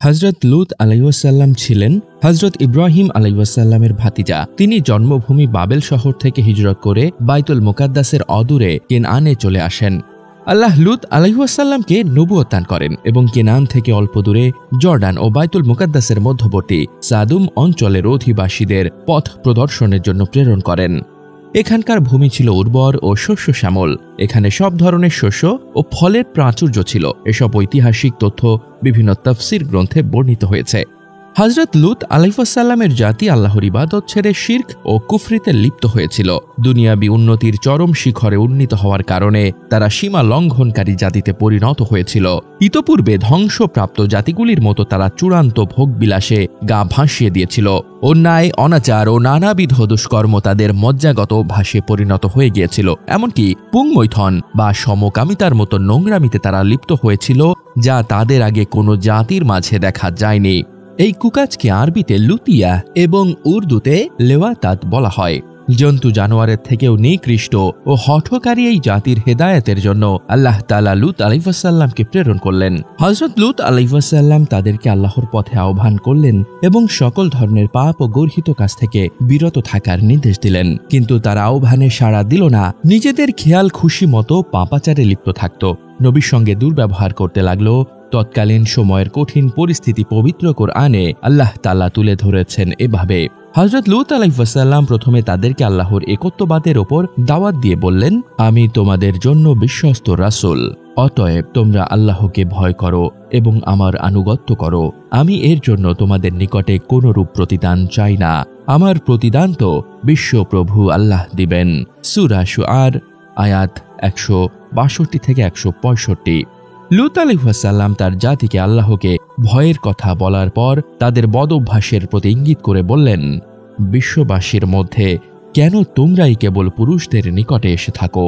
হযরত লূত আলাইহিসসালাম ছিলেন হযরত ইব্রাহিম আলাইহিসসালামের ভাতিজা। তিনি জন্মভূমি বাবেল শহর থেকে হিজরত করে বাইতুল মুকাদ্দাসের অদূরে কেনআনে চলে আসেন। আল্লাহ লূত আলাইহিসসালামকে নবুয়ত দান করেন এবং কেনআন থেকে অল্প দূরে জর্ডান ও বাইতুল মুকাদ্দাসের মধ্যবর্তী সাদুম অঞ্চলের অধিবাসীদের পথ প্রদর্শনের জন্য প্রেরণ করেন। এখানকার ভূমি ছিল উর্বর ও শস্য শ্যামল। এখানে সব ধরনের শস্য ও ফলের প্রাচুর্য ছিল। এসব ঐতিহাসিক তথ্য বিভিন্ন তাফসীর গ্রন্থে বর্ণিত হয়েছে। হযরত লূত আলাইহিসসালামের জাতি আল্লাহর ইবাদত ছেড়ে শিরক ও কুফরিতে লিপ্ত হয়েছিল। দুনিয়াবী উন্নতির চরম শিখরে উন্নীত হওয়ার কারণে তারা সীমা লঙ্ঘনকারী জাতিতে পরিণত হয়েছিল। ইতপূর্বে ধ্বংসপ্রাপ্ত জাতিগুলির মতো তারা চূড়ান্ত ভোগবিলাসে গা ভাসিয়ে দিয়েছিল। অন্যায়, অনাচার ও নানাবিধ দুষ্কর্ম তাদের মজ্জাগত অভ্যাসে পরিণত হয়ে গিয়েছিল। এমনকি পুংমৈথন বা সমকামিতার মতো নোংরামিতে তারা লিপ্ত হয়েছিল, যা তাদের আগে কোনো জাতির মাঝে দেখা যায়নি। এই কুকাজকে আরবিতে লুতিয়া এবং উর্দুতে লেওয়াতাত বলা হয়। জন্তু জানোয়ারের থেকেও নিকৃষ্ট ও হঠকারী এই জাতির হেদায়েতের জন্য আল্লাহ তাআলা লূত আলাইহিসসালামকে প্রেরণ করলেন। হযরত লূত আলাইহিসসালাম তাদেরকে আল্লাহর পথে আহ্বান করলেন এবং সকল ধরনের পাপ ও গর্হিত কাজ থেকে বিরত থাকার নির্দেশ দিলেন। কিন্তু তারা আহ্বানে সাড়া দিল না। নিজেদের খেয়াল খুশি মতো পাপাচারে লিপ্ত থাকত, নবীর সঙ্গে দুর্ব্যবহার করতে লাগলো। তৎকালীন সময়ের কঠিন পরিস্থিতি পবিত্র কোরআনে আল্লাহ তাআলা তুলে ধরেছেন এভাবে। হযরত লূত আলাইহিসসালাম প্রথমে তাদেরকে আল্লাহর একত্ববাদের ওপর দাওয়াত দিয়ে বললেন, আমি তোমাদের জন্য বিশ্বস্ত রাসূল, অতএব তোমরা আল্লাহকে ভয় করো এবং আমার আনুগত্য করো। আমি এর জন্য তোমাদের নিকটে কোনো রূপ প্রতিদান চাই না। আমার প্রতিদান তো বিশ্বপ্রভু আল্লাহ দিবেন। সূরা শুআর আয়াত 162 থেকে 165। লূত আলাইহিসসালাম তার জাতিকে আল্লাহকে ভয়ের কথা বলার পর তাদের বদঅভ্যাসের প্রতি ইঙ্গিত করে বললেন, বিশ্ববাসীর মধ্যে কেন তোমরাই কেবল পুরুষদের নিকটে এসে থাকো?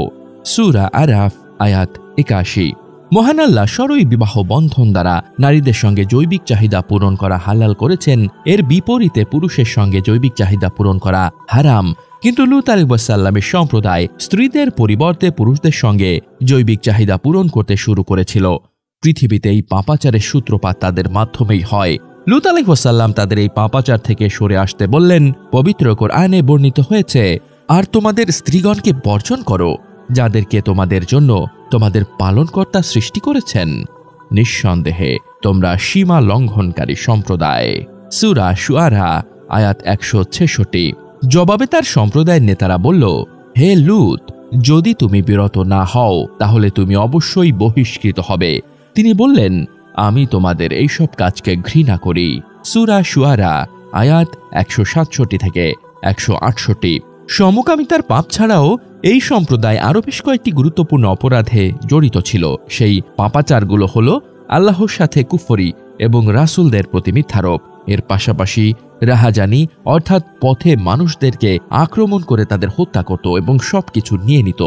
সূরা আরাফ আয়াত 81। মহান আল্লাহ শরঈ বিবাহ বন্ধন দ্বারা নারীদের সঙ্গে জৈবিক চাহিদা পূরণ করা হালাল করেছেন। এর বিপরীতে পুরুষের সঙ্গে জৈবিক চাহিদা পূরণ করা হারাম। কিন্তু লূত আলাইহিসসালামের সম্প্রদায় স্ত্রীদের পরিবর্তে পুরুষদের সঙ্গে জৈবিক চাহিদা পূরণ করতে শুরু করেছিল। পৃথিবীতে এই পাপাচারের সূত্রপাত তাদের মাধ্যমেই হয়। লূত আলাইহিসসালাম তাদের এই পাপাচার থেকে সরে আসতে বললেন। পবিত্র কোরআনে বর্ণিত হয়েছে, আর তোমাদের স্ত্রীগণকে বর্জন করো, যাদেরকে তোমাদের জন্য তোমাদের পালনকর্তা সৃষ্টি করেছেন। নিঃসন্দেহে তোমরা সীমা লঙ্ঘনকারী সম্প্রদায়। সূরা শুআরা আয়াত 166। জবাবে তার সম্প্রদায়ের নেতারা বলল, হে লূত, যদি তুমি বিরত না হও তাহলে তুমি অবশ্যই বহিষ্কৃত হবে। তিনি বললেন, আমি তোমাদের এইসব কাজকে ঘৃণা করি। সূরা শুআরা আয়াত 167 থেকে 168। সমকামিতার পাপ ছাড়াও এই সম্প্রদায় আরও বেশ কয়েকটি গুরুত্বপূর্ণ অপরাধে জড়িত ছিল। সেই পাপাচারগুলো হল আল্লাহর সাথে কুফরি এবং রাসূলদের প্রতি মিথ্যারোপ। এর পাশাপাশি রাহাজানি, অর্থাৎ পথে মানুষদেরকে আক্রমণ করে তাদের হত্যা করত এবং সবকিছু নিয়ে নিত।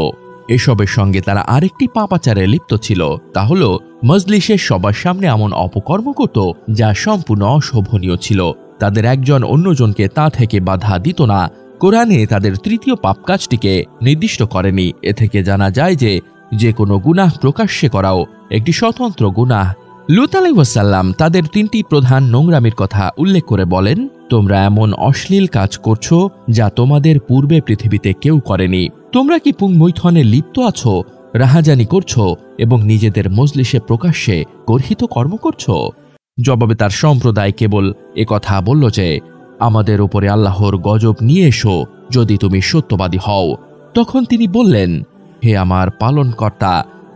এসবের সঙ্গে তারা আরেকটি পাপাচারে লিপ্ত ছিল, তা হল মজলিসের সবার সামনে এমন অপকর্ম করত যা সম্পূর্ণ অশোভনীয় ছিল। তাদের একজন অন্যজনকে তা থেকে বাধা দিত না। কোরআনে তাদের তৃতীয় পাপ কাজটিকে নির্দিষ্ট করেনি। এ থেকে জানা যায় যে যে কোনো গুনাহ প্রকাশ্যে করাও একটি স্বতন্ত্র গুনাহ। লূত আলাইহিসসালাম তাদের 3টি প্রধান নোংরামির কথা উল্লেখ করে বলেন, তোমরা এমন অশ্লীল কাজ করছো যা তোমাদের পূর্বে পৃথিবীতে কেউ করেনি। তোমরা কি পুংমৈথনে লিপ্ত আছো, রাহাজানি করছো এবং নিজেদের মজলিসে প্রকাশ্যে গর্হিত কর্ম করছো? জবাবে তার সম্প্রদায় কেবল একথা বলল যে, আমাদের উপরে আল্লাহর গজব নিয়ে এসো যদি তুমি সত্যবাদী হও। তখন তিনি বললেন, হে আমার পালনকর্তা,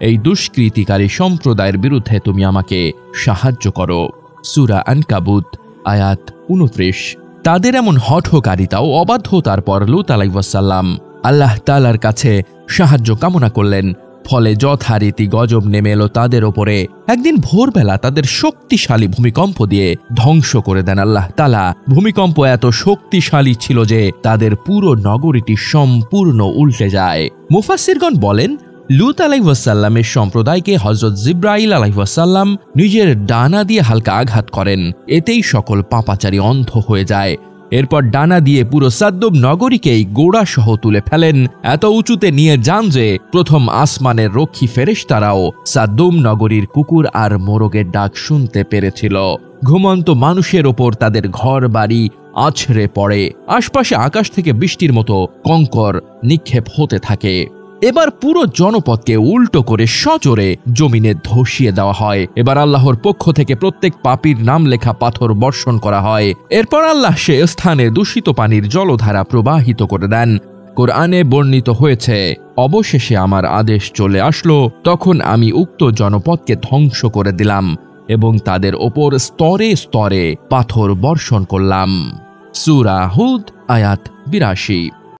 এই দুষ্কৃতিকারী সম্প্রদায়ের বিরুদ্ধে তুমি আমাকে সাহায্য করো। সূরা আনকাবুত আয়াত 29। তাদের এমন হঠকারিতা ও অবাধ্যতার পর লূত আলাইহিসসালাম আল্লাহ তাআলার কাছে সাহায্য কামনা করলেন। ফলে যথারীতি গজব নেমে এলো তাদের ওপরে। একদিন ভোরবেলা তাদের শক্তিশালী ভূমিকম্প দিয়ে ধ্বংস করে দেন আল্লাহ তাআলা। ভূমিকম্প এত শক্তিশালী ছিল যে তাদের পুরো নগরীটি সম্পূর্ণ উল্টে যায়। মুফাসসিরগণ বলেন, লূত আলাইহিসসালামের সম্প্রদায়কে হযরত জিবরাইল আলাইহিসসালাম নিজের ডানা দিয়ে হালকা আঘাত করেন। এতেই সকল পাপাচারী অন্ধ হয়ে যায় এরপর ডানা দিয়ে পুরো সাদ্দুম নগরীকেই গোড়াসহ তুলে ফেলেন। এত উঁচুতে নিয়ে যান যে প্রথম আসমানের রক্ষী ফেরেশতারাও সাদ্দুম নগরীর কুকুর আর মোরগের ডাক শুনতে পেরেছিল। ঘুমন্ত মানুষের ওপর তাদের ঘর বাড়ি আছড়ে পড়ে। আশপাশে আকাশ থেকে বৃষ্টির মতো কঙ্কর নিক্ষেপ হতে থাকে। এবার পুরো জনপদকে উল্টো করে সজোরে জমিনে ধসিয়ে দেওয়া হয়। এবার আল্লাহর পক্ষ থেকে প্রত্যেক পাপীর নাম লেখা পাথর বর্ষণ করা হয়। এরপর আল্লাহ সে স্থানে দূষিত পানির জলধারা প্রবাহিত করে দেন। কোরআনে বর্ণিত হয়েছে, অবশেষে আমার আদেশ চলে আসলো, তখন আমি উক্ত জনপদকে ধ্বংস করে দিলাম এবং তাদের ওপর স্তরে স্তরে পাথর বর্ষণ করলাম। সূরা হুদ আয়াত ৮২।